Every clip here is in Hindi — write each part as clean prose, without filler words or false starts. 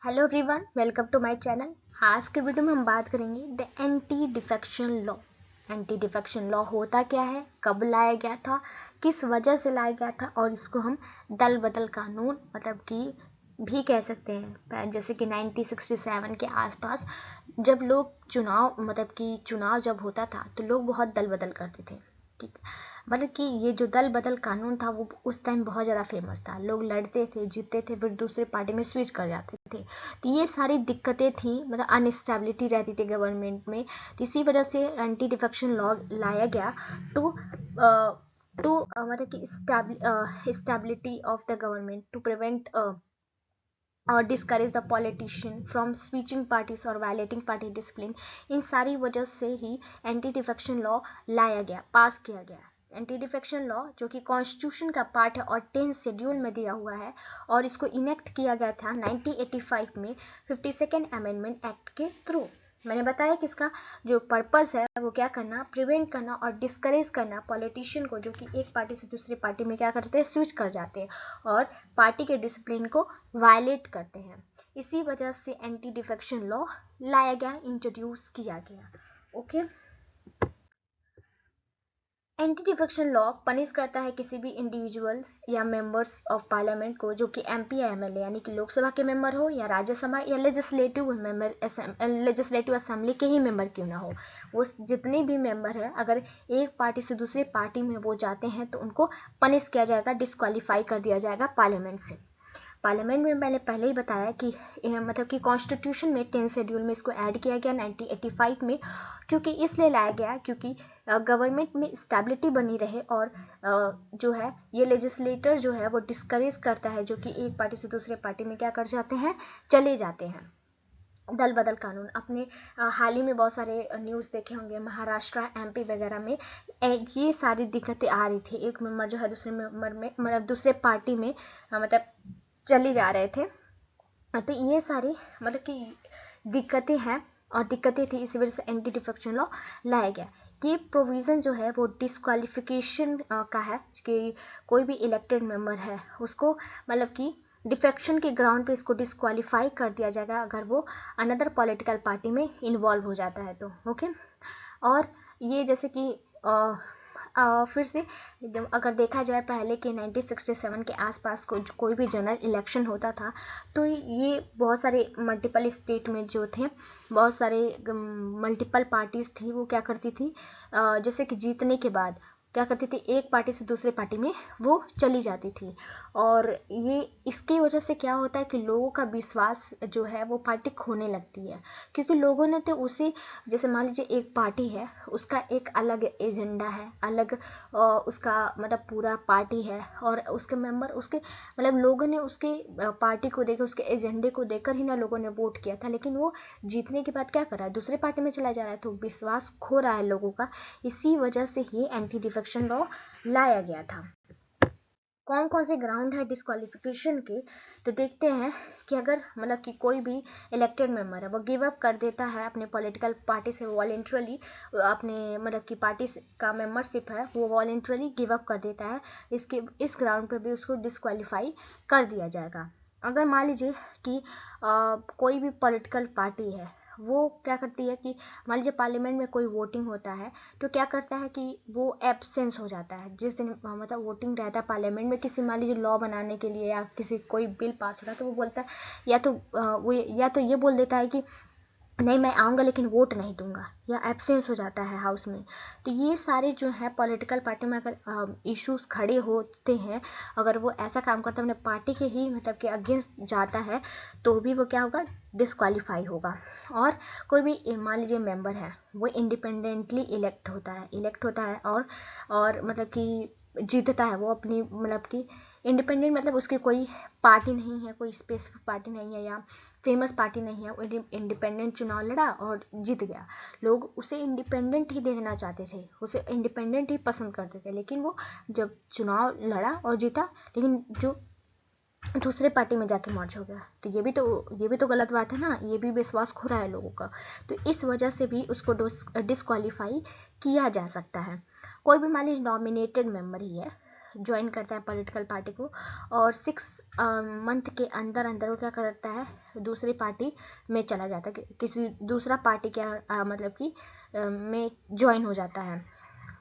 Hello everyone, welcome to my channel. आज के वीडियो में हम बात करेंगे the anti defection law. Anti defection law होता क्या है, कब लाया गया था, किस वजह से लाया गया था, और इसको हम दल बदल कानून कि भी कह सकते हैं। जैसे कि 1967 के आसपास जब लोग चुनाव जब होता था तो लोग बहुत दल बदल करते थे। ठीक, कि ये जो दल बदल कानून था वो उस टाइम बहुत ज़्यादा फेमस था। लोग लड़ते थे, जीतते थे, फिर दूसरे पार्टी में स्विच कर जाते थे। तो ये सारी दिक्कतें थी, अनस्टेबिलिटी रहती थी गवर्नमेंट में। तो इसी वजह से एंटी डिफेक्शन लॉ लाया गया टू टू कि stability of the government, to prevent और discourage the politician from switching parties और वायलेटिंग पार्टी डिसिप्लिन। इन सारी वजह से ही एंटी डिफेक्शन लॉ लाया गया, पास किया गया। एंटी डिफेक्शन लॉ जो कि कॉन्स्टिट्यूशन का पार्ट है और 10 शेड्यूल में दिया हुआ है, और इसको इनेक्ट किया गया था 1985 में 52nd अमेंडमेंट एक्ट के थ्रू। मैंने बताया कि इसका जो पर्पस है वो क्या करना, प्रिवेंट करना और डिस्करेज करना पॉलिटिशियन को, जो कि एक पार्टी से दूसरी पार्टी में क्या करते हैं, स्विच कर जाते हैं और पार्टी के डिसिप्लिन को वायलेट करते हैं। इसी वजह से एंटी डिफेक्शन लॉ लाया गया, इंट्रोड्यूस किया गया। Okay, anti defection law punish करता है किसी भी इंडिविजुअल्स या मेंबर्स ऑफ पार्लियामेंट को, जो कि एमपी या एमएलए यानी कि लोकसभा के मेंबर हो या राज्यसभा या लेजिस्लेटिव असेंबली के ही मेंबर क्यों ना हो। वो जितने भी मेंबर है, अगर एक पार्टी से दूसरी पार्टी में वो जाते हैं तो उनको पनिश किया जाएगा, डिस्क्वालीफाई कर दिया जाएगा पार्लियामेंट से। पार्लियामेंट में मैंने पहले ही बताया कि कॉन्स्टिट्यूशन में 10 शेड्यूल में इसको ऐड किया गया 1985 में, क्योंकि इसलिए लाया गया क्योंकि गवर्नमेंट में स्टेबिलिटी बनी रहे, और जो है ये लेजिस्लेटर जो है वो डिस्करेज करता है, जो कि एक पार्टी से दूसरे पार्टी में क्या कर जाते हैं, चले जाते हैं। दल बदल कानून अपने हाल ही में बहुत सारे न्यूज़ देखे होंगे, महाराष्ट्र, एमपी वगैरह में ये सारी दिक्कतें आ रही थी। एक मेंबर जो है दूसरे मेंबर में दूसरे पार्टी में चले जा रहे थे। तो ये सारी कि दिक्कतें हैं और दिक्कतें थी, इसी वजह से एंटी डिफेक्शन लॉ लाया गया। ये प्रोविज़न जो है वो डिस्क्वालिफिकेशन का है कि कोई भी इलेक्टेड मेंबर है उसको कि डिफेक्शन के ग्राउंड पे इसको डिस्क्वालीफाई कर दिया जाएगा अगर वो अनदर पॉलिटिकल पार्टी में इन्वॉल्व हो जाता है तो। ओके, और ये जैसे कि फिर से अगर देखा जाए पहले के 1967 के आसपास कोई भी जनरल इलेक्शन होता था तो ये बहुत सारे मल्टीपल स्टेट में जो थे, बहुत सारे मल्टीपल पार्टीज थी, वो क्या करती थी, जैसे कि जीतने के बाद क्या करती थी, एक पार्टी से दूसरे पार्टी में वो चली जाती थी। और ये इसकी वजह से क्या होता है कि लोगों का विश्वास जो है वो पार्टी खोने लगती है, क्योंकि लोगों ने तो उसी, जैसे मान लीजिए एक पार्टी है, उसका एक अलग एजेंडा है, अलग उसका पूरा पार्टी है, और उसके मेंबर उसके लोगों ने उसके पार्टी को देकर, उसके एजेंडे को देकर ही ना लोगों ने वोट किया था, लेकिन वो जीतने के बाद क्या कर रहा है, दूसरे पार्टी में चला जा रहा है, तो विश्वास खो रहा है लोगों का। इसी वजह से ही एंटी डिफेक्शन लॉ लाया गया था। कौन कौन से ग्राउंड है डिस्क्वालिफिकेशन के, तो देखते हैं कि अगर कि कोई भी इलेक्टेड मेंबर है वो गिव अप कर देता है अपने पॉलिटिकल पार्टी से वॉलेंट्रली, अपने की पार्टी का मेंबरशिप है वो वॉलेंट्रली गिव अप कर देता है, इस ग्राउंड पे भी उसको डिस्क्वालीफाई कर दिया जाएगा। अगर मान लीजिए कि कोई भी पॉलिटिकल पार्टी है, वो क्या करती है कि मान लीजिए पार्लियामेंट में कोई वोटिंग होता है तो क्या करता है कि वो एब्सेंस हो जाता है जिस दिन वोटिंग रहता है पार्लियामेंट में, किसी मान लीजिए लॉ बनाने के लिए या किसी कोई बिल पास हो रहा है, तो वो बोलता है या तो ये बोल देता है कि नहीं मैं आऊँगा लेकिन वोट नहीं दूंगा, या एब्सेंस हो जाता है हाउस में। तो ये सारे जो है पॉलिटिकल पार्टी में अगर इश्यूज खड़े होते हैं, अगर वो ऐसा काम करता है अपने पार्टी के ही कि अगेंस्ट जाता है, तो भी वो क्या होगा, डिस्क्वालीफाई होगा। और कोई भी मान लीजिए मेंबर है, वो इंडिपेंडेंटली इलेक्ट होता है और कि जीतता है, वो अपनी कि इंडिपेंडेंट उसकी कोई पार्टी नहीं है, कोई स्पेसिफिक पार्टी नहीं है या फेमस पार्टी नहीं है, वो इंडिपेंडेंट चुनाव लड़ा और जीत गया। लोग उसे इंडिपेंडेंट ही देखना चाहते थे, उसे इंडिपेंडेंट ही पसंद करते थे, लेकिन वो जब चुनाव लड़ा और जीता, लेकिन जो दूसरे पार्टी में जाके मर्ज हो गया, तो ये भी तो गलत बात है ना, ये भी विश्वास खो रहा है लोगों का। तो इस वजह से भी उसको डिस्क्वालीफाई किया जा सकता है। कोई भी मान लीजिए नॉमिनेटेड मेंबर ही है, ज्वाइन करता है पॉलिटिकल पार्टी को, और 6 मंथ के अंदर अंदर वो क्या करता है, दूसरी पार्टी में चला जाता है, किसी दूसरा पार्टी क्या मतलब कि में ज्वाइन हो जाता है।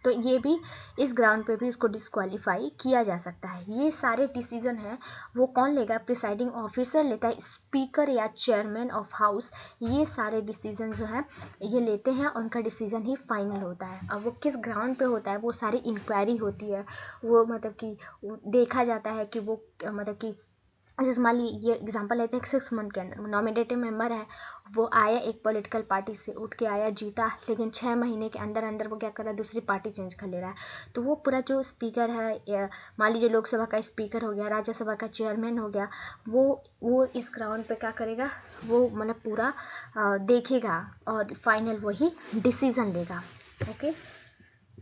तो ये भी इस ग्राउंड पे भी उसको डिस्क्वालीफाई किया जा सकता है। ये सारे डिसीजन हैं वो कौन लेगा, प्रिसाइडिंग ऑफिसर लेता है, स्पीकर या चेयरमैन ऑफ हाउस, ये सारे डिसीजन जो है ये लेते हैं, उनका डिसीजन ही फाइनल होता है। अब वो किस ग्राउंड पे होता है, वो सारी इंक्वायरी होती है, वो मतलब कि देखा जाता है कि वो मतलब कि जैसे मान ली ये एग्जांपल लेते हैं, 6 मंथ के अंदर नॉमिनेटेड मेंबर है, वो आया एक पॉलिटिकल पार्टी से उठ के आया, जीता, लेकिन 6 महीने के अंदर अंदर वो क्या कर रहा है, दूसरी पार्टी चेंज कर ले रहा है। तो वो पूरा जो स्पीकर है, मान लीजिए लोकसभा का स्पीकर हो गया, राज्यसभा का चेयरमैन हो गया, वो इस ग्राउंड पे क्या करेगा, वो मतलब पूरा देखेगा और फाइनल वही डिसीजन लेगा। ओके,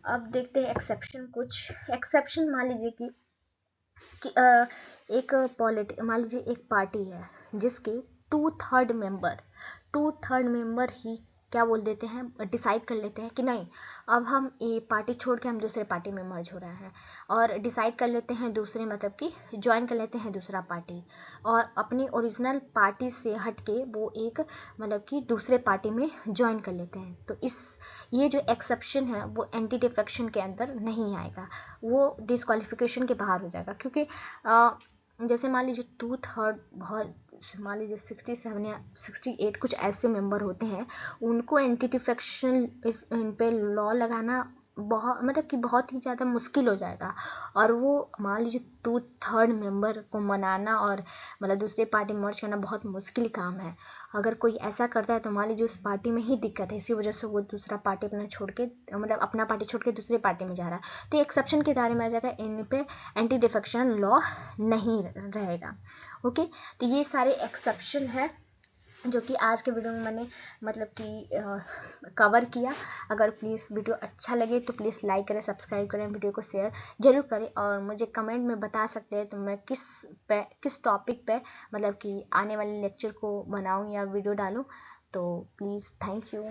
अब देखते हैं एक्सेप्शन। कुछ एक्सेप्शन मान लीजिए कि एक मान लीजिए एक पार्टी है जिसके 2/3 मेंबर ही क्या बोल देते हैं, डिसाइड कर लेते हैं कि नहीं, अब हम ये पार्टी छोड़ के हम दूसरे पार्टी में मर्ज हो रहे हैं, और डिसाइड कर लेते हैं दूसरे मतलब कि ज्वाइन कर लेते हैं दूसरा पार्टी, और अपनी ओरिजिनल पार्टी से हट के वो एक मतलब कि दूसरे पार्टी में ज्वाइन कर लेते हैं। तो ये जो एक्सेप्शन है वो एंटी डिफेक्शन के अंदर नहीं आएगा, वो डिस्क्वालिफिकेशन के बाहर हो जाएगा। क्योंकि जैसे मान लीजिए 2/3 बहुत, मान लीजिए 67 या 68 कुछ ऐसे मेंबर होते हैं, उनको एंटी डिफेक्शन इन पे लॉ लगाना बहुत मतलब कि बहुत ही ज़्यादा मुश्किल हो जाएगा, और वो मान लीजिए 2/3 मेंबर को मनाना और मतलब दूसरी पार्टी में मर्ज करना बहुत मुश्किल काम है। अगर कोई ऐसा करता है तो मान लीजिए उस पार्टी में ही दिक्कत है, इसी वजह से वो दूसरा पार्टी अपना छोड़ के मतलब अपना पार्टी छोड़ के दूसरी पार्टी में जा रहा है, तो एक्सेप्शन के दायरे में आ जाएगा, इन पे एंटी डिफेक्शन लॉ नहीं रहेगा। ओके, तो ये सारे एक्सेप्शन है जो कि आज के वीडियो में मैंने मतलब कि कवर किया। अगर प्लीज़ वीडियो अच्छा लगे तो प्लीज़ लाइक करें, सब्सक्राइब करें, वीडियो को शेयर जरूर करें, और मुझे कमेंट में बता सकते हैं तो मैं किस टॉपिक पे मतलब कि आने वाले लेक्चर को बनाऊं या वीडियो डालूं। तो प्लीज़, थैंक यू।